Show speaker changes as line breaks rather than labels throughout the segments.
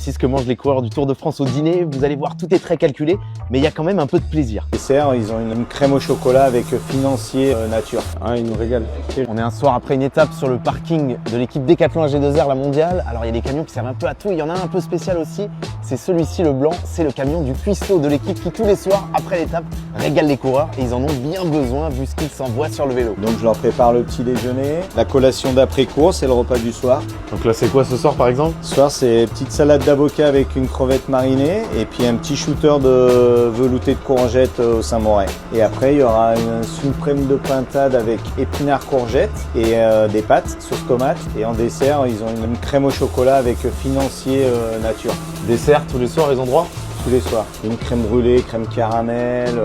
Voici ce que mangent les coureurs du Tour de France au dîner. Vous allez voir, tout est très calculé, mais il y a quand même un peu de plaisir.
Dessert, ils ont une crème au chocolat avec Financier Nature.
Ah, ils nous régalent.
On est un soir après une étape sur le parking de l'équipe Décathlon AG2R, la mondiale. Alors il y a des camions qui servent un peu à tout, il y en a un peu spécial aussi. C'est celui-ci, le blanc, c'est le camion du cuistot de l'équipe qui tous les soirs après l'étape régale les coureurs et ils en ont bien besoin vu ce qu'ils s'envoient sur le vélo.
Donc je leur prépare le petit déjeuner, la collation d'après-course et le repas du soir.
Donc là, c'est quoi ce soir par exemple?
Ce soir, c'est petite salade d'avocat avec une crevette marinée et puis un petit shooter de velouté de courgettes au Saint-Moret. Et après, il y aura une suprême de pintade avec épinards courgettes et des pâtes, sauce tomate. Et en dessert, ils ont une crème au chocolat avec Financier Nature.
Dessert tous les soirs, ils ont droit?
Tous les soirs. Une crème brûlée, crème caramel,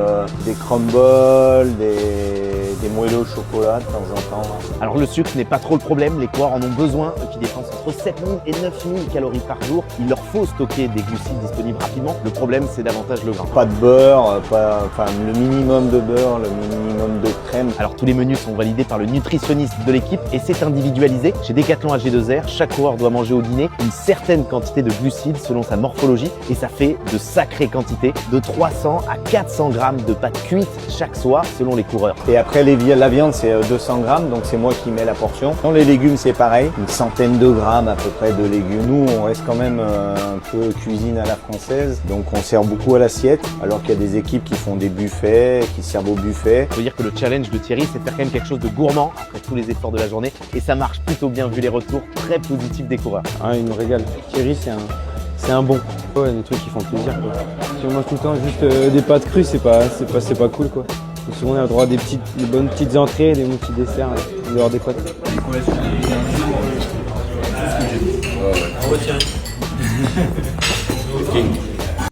des crumbles, des moelleux au chocolat de temps en temps.
Alors le sucre n'est pas trop le problème, les coureurs en ont besoin, eux qui dépensent entre 7000 et 9000 calories par jour. Il leur faut stocker des glucides disponibles rapidement. Le problème, c'est davantage le gras.
Pas de beurre, le minimum de beurre, le minimum de crème.
Alors tous les menus sont validés par le nutritionniste de l'équipe et c'est individualisé. Chez Décathlon AG2R, chaque coureur doit manger au dîner une certaine quantité de glucides selon sa morphologie et ça fait de sacrées quantités, de 300 à 400 grammes de pâtes cuites chaque soir selon les coureurs.
Et après la viande c'est 200 grammes, donc c'est moi qui mets la portion. Dans les légumes c'est pareil, une centaine de grammes à peu près de légumes. Nous on reste quand même un peu cuisine à la française, donc on sert beaucoup à l'assiette, alors qu'il y a des équipes qui font des buffets, qui servent au buffet.
Il faut dire que le challenge de Thierry, c'est de faire quand même quelque chose de gourmand après tous les efforts de la journée et ça marche plutôt bien vu les retours très positifs des coureurs.
Ah, ils nous régalent. Thierry, c'est un bon. Ouais, des trucs qui font plaisir quoi. Si on mange tout le temps juste des pâtes crues, c'est pas cool quoi. Donc, souvent on a le droit à des bonnes petites entrées, des bons petits desserts en dehors des pâtes.
Ah ouais, Thierry.